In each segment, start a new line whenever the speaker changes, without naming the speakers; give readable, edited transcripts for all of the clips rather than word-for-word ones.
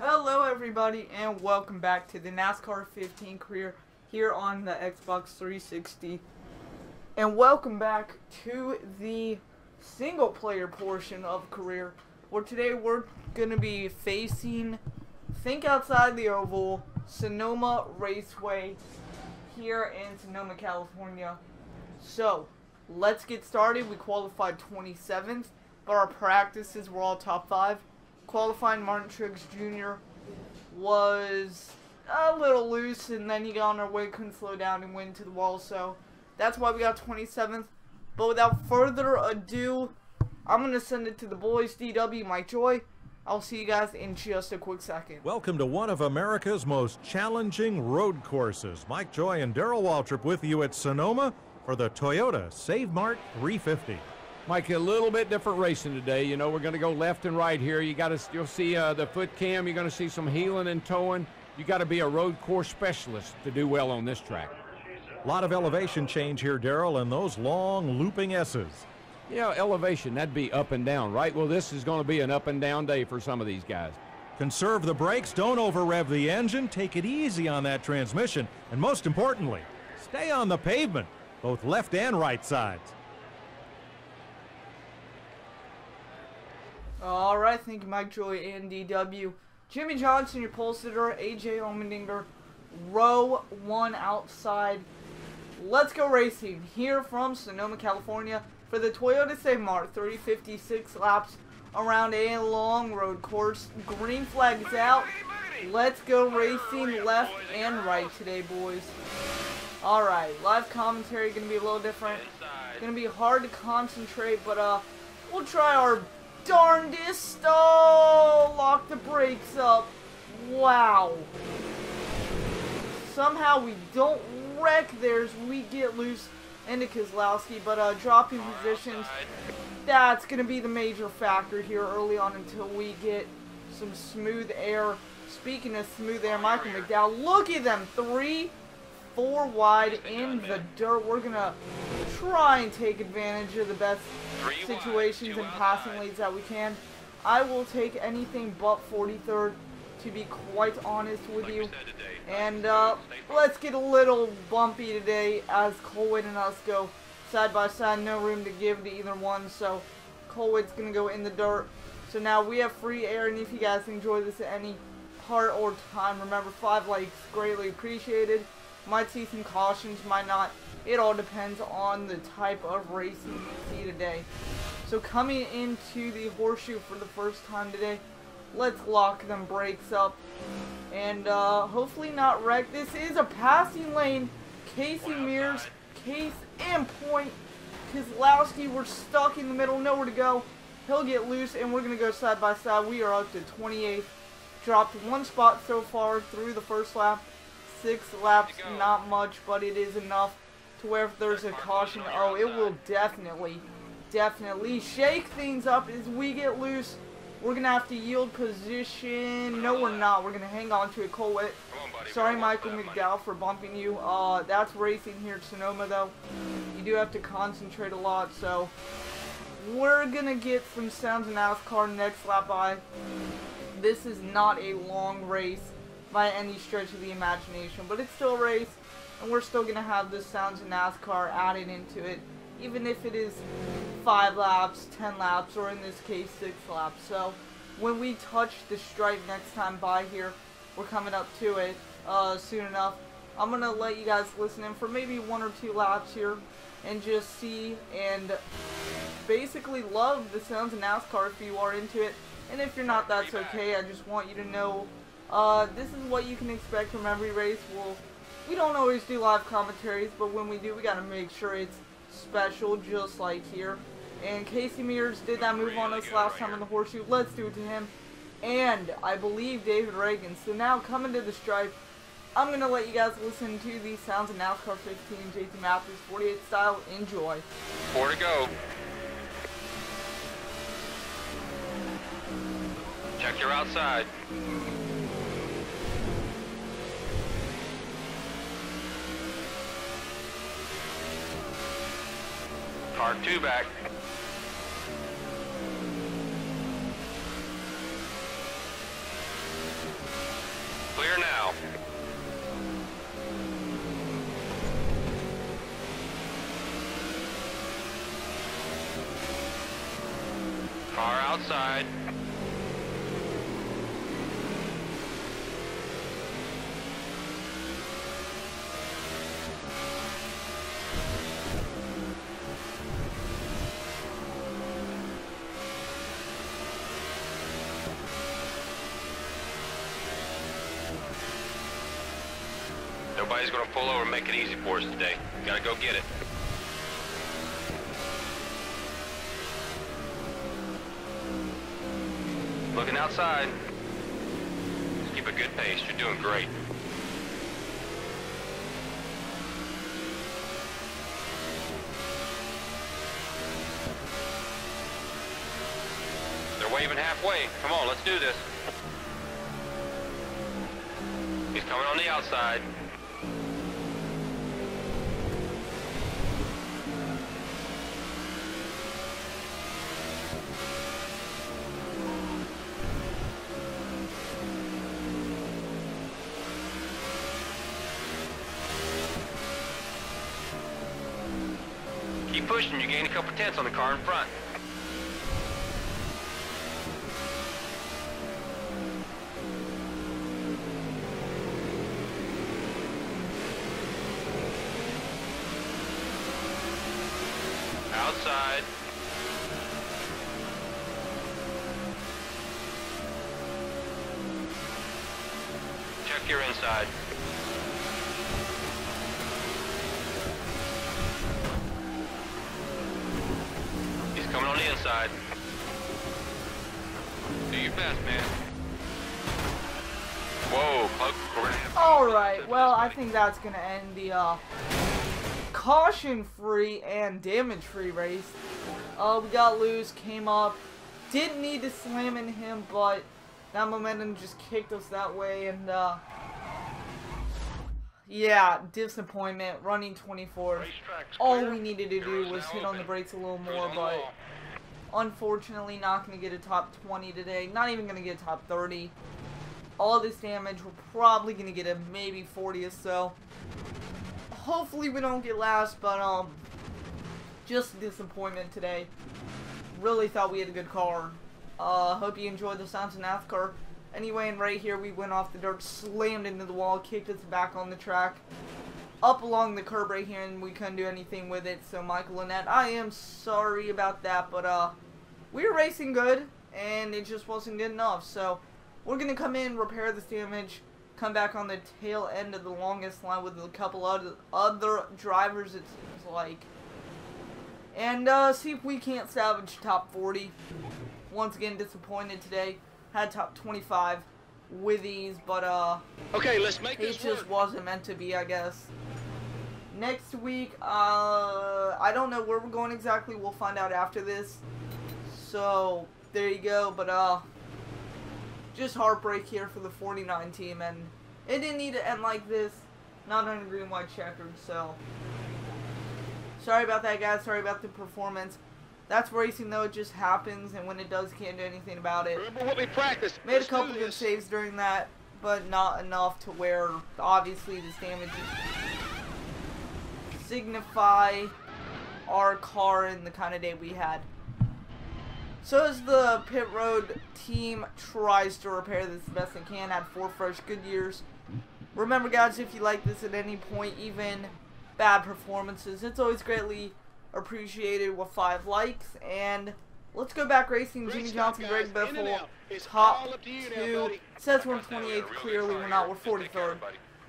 Hello everybody and welcome back to the NASCAR 15 career here on the Xbox 360. And welcome back to the single player portion of career, where today we're going to be facing Think Outside the Oval, Sonoma Raceway here in Sonoma, California. So, let's get started. We qualified 27th, but our practices were all top 5. Qualifying Martin Truex Jr. was a little loose, and then he got on our way, couldn't slow down and went to the wall, so that's why we got 27th. But without further ado, I'm going to send it to the boys, DW, Mike Joy. I'll see you guys in just a quick second.
Welcome to one of America's most challenging road courses. Mike Joy and Darrell Waltrip with you at Sonoma for the Toyota Save Mart 350.
Mike, a little bit different racing today. You know, we're going to go left and right here. You'll see the foot cam. You're going to see some heeling and towing. You got to be a road course specialist to do well on this track.
A lot of elevation change here, Darrell, and those long looping S's.
Yeah, elevation, that'd be up and down, right? Well, this is going to be an up and down day for some of these guys.
Conserve the brakes, don't over-rev the engine, take it easy on that transmission, and most importantly, stay on the pavement, both left and right sides.
Alright, thank you, Mike Joy and DW. Jimmy Johnson, your pole sitter, AJ Allmendinger, row 1 outside. Let's go racing here from Sonoma, California for the Toyota Save Mart 356 laps around a long road course. Green flag is out. Let's go racing left and right today, boys. Alright, live commentary going to be a little different. Going to be hard to concentrate, but we'll try our darndest. Oh, lock the brakes up. Wow. Somehow we don't wreck theirs. We get loose into Keselowski, but dropping positions, that's going to be the major factor here early on until we get some smooth air. Speaking of smooth air, Michael McDowell, look at them, 3-4 wide in the dirt. We're going to try and take advantage of the best situations and passing leads that we can. I will take anything but 43rd, to be quite honest with you. And let's get a little bumpy today as Colwyn and us go side by side. No room to give to either one, so Colwyn's going to go in the dirt. So now we have free air, and if you guys enjoy this at any part or time, remember 5 likes greatly appreciated. Might see some cautions, might not. It all depends on the type of racing you see today. So coming into the horseshoe for the first time today, let's lock them brakes up and hopefully not wreck. This is a passing lane. Casey Mears, Case and Point. Keselowski, we're stuck in the middle, nowhere to go. He'll get loose and we're going to go side by side. We are up to 28th. Dropped 1 spot so far through the first lap. 6 laps, not much, but it is enough to where if there's a caution, oh, it will definitely shake things up as we get loose. We're going to have to yield position. No, we're not. We're going to hang on to it. Colwyn. Sorry, Michael McDowell, for bumping you. That's racing here at Sonoma, though. You do have to concentrate a lot, so we're going to get some sounds of NASCAR next lap by. This is not a long race by any stretch of the imagination, but it's still a race, and we're still going to have the sounds of NASCAR added into it, even if it is 5 laps, 10 laps, or in this case 6 laps. So when we touch the stripe next time by here, we're coming up to it soon enough. I'm going to let you guys listen in for maybe 1 or 2 laps here and just see and basically love the sounds of NASCAR if you are into it. And if you're not, that's okay. I just want you to know this is what you can expect from every race. We don't always do live commentaries, but when we do, we got to make sure it's special, just like here. And Casey Mears did that move on us last time in the horseshoe. Let's do it to him. And I believe David Reagan. So now coming to the stripe, I'm going to let you guys listen to the sounds of NASCAR 15, JT Matthews 48 style. Enjoy.
4 to go. Check your outside. Car 2 back. Outside. Nobody's gonna pull over and make it easy for us today. Gotta go get it. Looking outside. Just keep a good pace. You're doing great. They're waving halfway. Come on, let's do this. He's coming on the outside. Keep pushing, you gain a couple tenths on the car in front. Outside. Check your inside. He's coming on the inside. Do your best, man. Whoa,
Alright, well, I think that's going to end the caution-free and damage-free race. We got loose, came up, didn't need to slam in him, but that momentum just kicked us that way, and yeah, disappointment, running 24. All we needed to do was hit on the brakes a little more, but unfortunately not going to get a top 20 today, not even going to get a top 30. All this damage, we're probably going to get a maybe 40 or so. Hopefully we don't get last, but just a disappointment today. Really thought we had a good car. Hope you enjoyed the sounds of Nascar. Anyway, and right here we went off the dirt, slammed into the wall, kicked us back on the track, up along the curb right here, and we couldn't do anything with it. So Michael Annette, I am sorry about that, but we were racing good, and it just wasn't good enough. So we're gonna come in, repair this damage, come back on the tail end of the longest line with a couple other drivers, it seems like, and see if we can't salvage top 40. Once again, disappointed today. Had top 25 with ease, but
okay, let's make
it just wasn't meant to be, I guess. Next week, I don't know where we're going exactly. We'll find out after this. So there you go, but just heartbreak here for the 49 team, and it didn't need to end like this. Not on a green, white checkered, so sorry about that, guys. Sorry about the performance. That's racing, though. It just happens, and when it does, you can't do anything about it.
Remember what we practiced.
Made a couple good saves during that, but not enough to where, obviously, this damage signify our car and the kind of day we had. So as the pit road team tries to repair this the best they can, had 4 fresh good years. Remember, guys, if you like this at any point, even bad performances, it's always greatly appreciated with 5 likes. And let's go back racing. Jimmy Johnson, Greg Biffle, top 2. Says we're in 28th. Clearly we're not. We're 43rd.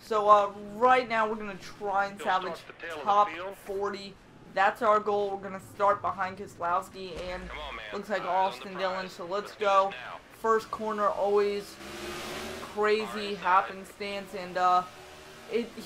So right now we're going to try and salvage top 40. That's our goal. We're going to start behind Keselowski and looks like Austin Dillon. So let's go. First corner, always crazy happenstance, and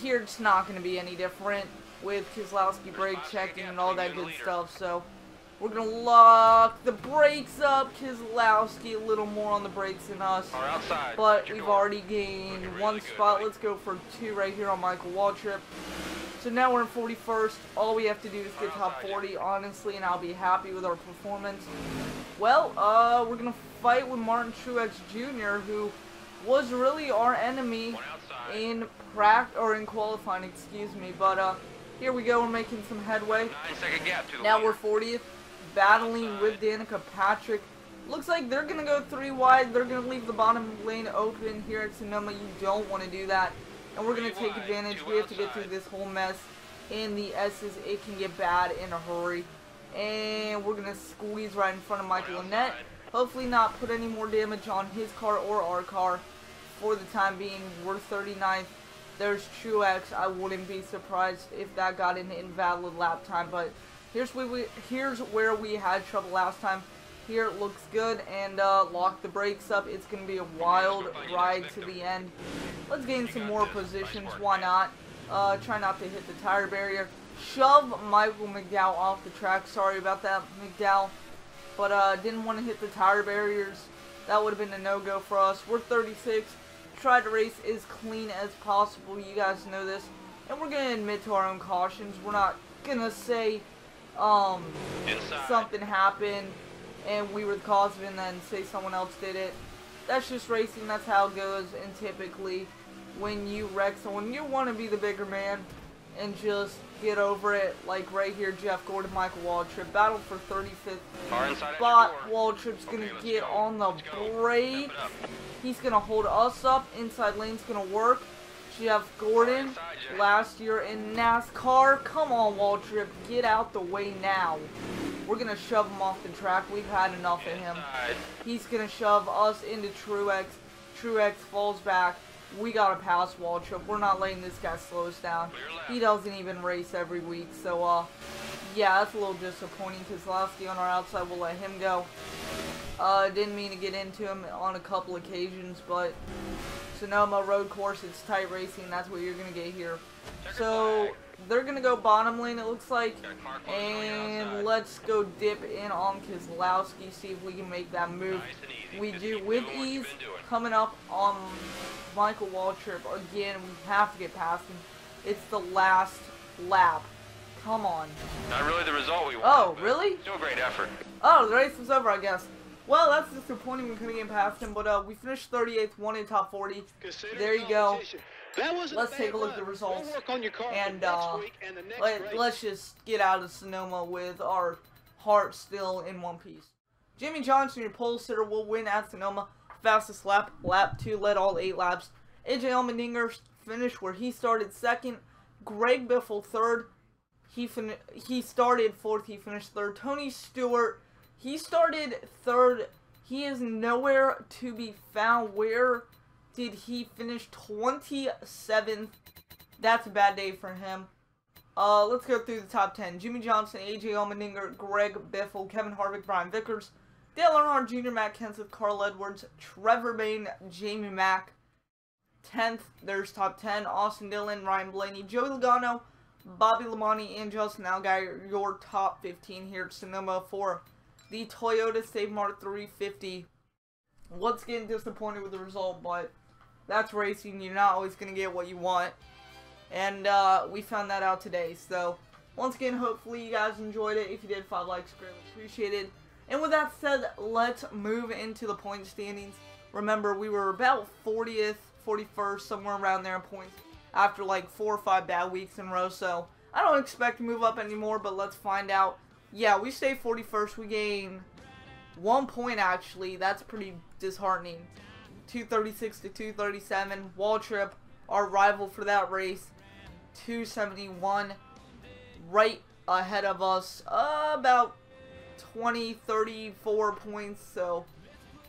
here it's not going to be any different with Keselowski brake checking and all that good stuff. So we're going to lock the brakes up. Keselowski a little more on the brakes than us, but we've already gained 1 spot. Let's go for 2 right here on Michael Waltrip. So now we're in 41st. All we have to do is get top 40, honestly, and I'll be happy with our performance. Well, we're going to fight with Martin Truex Jr., who was really our enemy in qualifying, excuse me. But here we go. We're making some headway. Now we're 40th, battling with Danica Patrick. Looks like they're going to go 3 wide. They're going to leave the bottom lane open here at Sonoma. You don't want to do that. And we're going to take advantage. We have to get through this whole mess. In the S's, it can get bad in a hurry. And we're going to squeeze right in front of Michael Annette. Hopefully not put any more damage on his car or our car. For the time being, we're 39th. There's Truex. I wouldn't be surprised if that got an invalid lap time. But here's where we had trouble last time. Here it looks good, and lock the brakes up. It's going to be a wild ride to the end. Let's gain some more positions. Why not? Try not to hit the tire barrier. Shove Michael McDowell off the track. Sorry about that, McDowell. But didn't want to hit the tire barriers. That would have been a no-go for us. We're 36. Try to race as clean as possible. You guys know this. And we're going to admit to our own cautions. We're not going to say something happened and we were the cause of it and then say someone else did it. That's just racing. That's how it goes. And typically when you wreck someone, you want to be the bigger man and just get over it. Like right here, Jeff Gordon, Michael Waltrip. Battle for 35th spot. Waltrip's going to get on the brakes. He's going to hold us up. Inside lane's going to work. Jeff Gordon, last year in NASCAR. Come on, Waltrip. Get out the way now. We're going to shove him off the track. We've had enough of him. He's going to shove us into Truex. Truex falls back. We got to pass Waltrip. We're not letting this guy slow us down. He doesn't even race every week. So, yeah, that's a little disappointing. Kozlowski on our outside will let him go. Didn't mean to get into him on a couple occasions, but Sonoma road course, it's tight racing. That's what you're going to get here. So they're going to go bottom lane, it looks like. And let's go dip in on Kozlowski, see if we can make that move. We do with ease. Coming up on Michael Waltrip. Again, we have to get past him. It's the last lap. Come on.
Not really the result we want.
Oh, really?
Still a great effort.
Oh, the race was over, I guess. Well, that's disappointing. We couldn't get past him, but we finished 38th, won in top 40. There you go. Let's take a look at the results. And let's just get out of Sonoma with our heart still in one piece. Jimmy Johnson, your pole sitter, will win at Sonoma. Fastest lap, lap 2, led all 8 laps. AJ Allmendinger finished where he started 2nd. Greg Biffle 3rd. He started 4th. He finished 3rd. Tony Stewart, he started 3rd. He is nowhere to be found. Where did he finish? 27th. That's a bad day for him. Let's go through the top 10. Jimmy Johnson, AJ Allmendinger, Greg Biffle, Kevin Harvick, Brian Vickers, Dale Earnhardt Jr., Matt Kenseth, Carl Edwards, Trevor Bayne, Jamie Mack. 10th, there's top 10. Austin Dillon, Ryan Blaney, Joey Logano, Bobby Lamonte, and Justin Allgaier. Your top 15 here at Sonoma for the Toyota Save Mart 350. What's getting disappointed with the result, but that's racing. You're not always going to get what you want. And we found that out today. So, once again, hopefully you guys enjoyed it. If you did, 5 likes, greatly appreciated. And with that said, let's move into the point standings. Remember, we were about 40th, 41st, somewhere around there in points after like 4 or 5 bad weeks in a row. So, I don't expect to move up anymore, but let's find out. Yeah, we stay 41st. We gain 1 point, actually. That's pretty disheartening. 236 to 237. Waltrip, our rival for that race, 271. Right ahead of us. About 20, 34 points. So,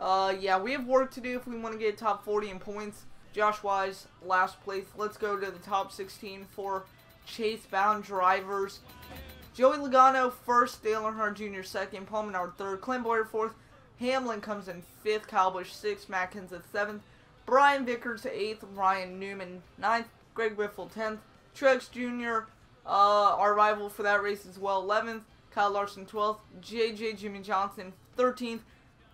yeah, we have work to do if we want to get top 40 in points. Josh Wise, last place. Let's go to the top 16 for chase-bound drivers. Joey Logano, 1st. Dale Earnhardt Jr., 2nd. Paul Menard, 3rd. Clint Boyer, 4th. Hamlin comes in 5th. Kyle Busch, 6th. Matt Kenseth, 7th. Brian Vickers, 8th. Ryan Newman, 9th. Greg Biffle, 10th. Truex Jr., our rival for that race as well, 11th. Kyle Larson, 12th. Jimmy Johnson, 13th.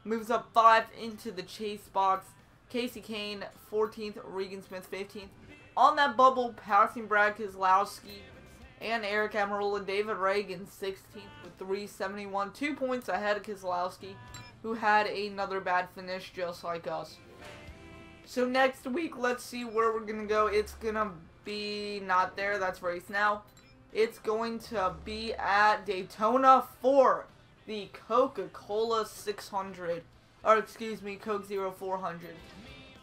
Moves up 5 into the chase box. Casey Kane, 14th. Regan Smith, 15th. On that bubble, passing Brad Keselowski and Eric Almirola, David Reagan, 16th with 371. 2 points ahead of Keselowski, who had another bad finish just like us. So next week, let's see where we're going to go. It's going to be not there. That's race now. It's going to be at Daytona for the Coca-Cola 600. or excuse me, Coke Zero 400.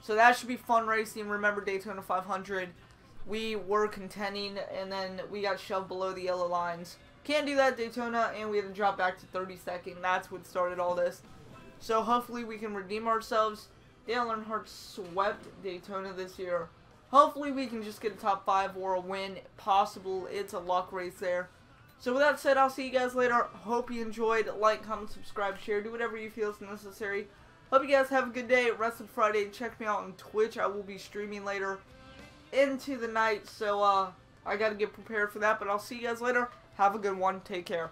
So that should be fun racing. Remember Daytona 500, we were contending and then we got shoved below the yellow lines. Can't do that at Daytona, and we had to drop back to 32nd. That's what started all this. So hopefully we can redeem ourselves. Dale Earnhardt swept Daytona this year. Hopefully we can just get a top 5 or a win. Possible. It's a luck race there. So with that said, I'll see you guys later. Hope you enjoyed. Like, comment, subscribe, share. Do whatever you feel is necessary. Hope you guys have a good day. Rest of Friday. Check me out on Twitch. I will be streaming later into the night. So I got to get prepared for that. But I'll see you guys later. Have a good one. Take care.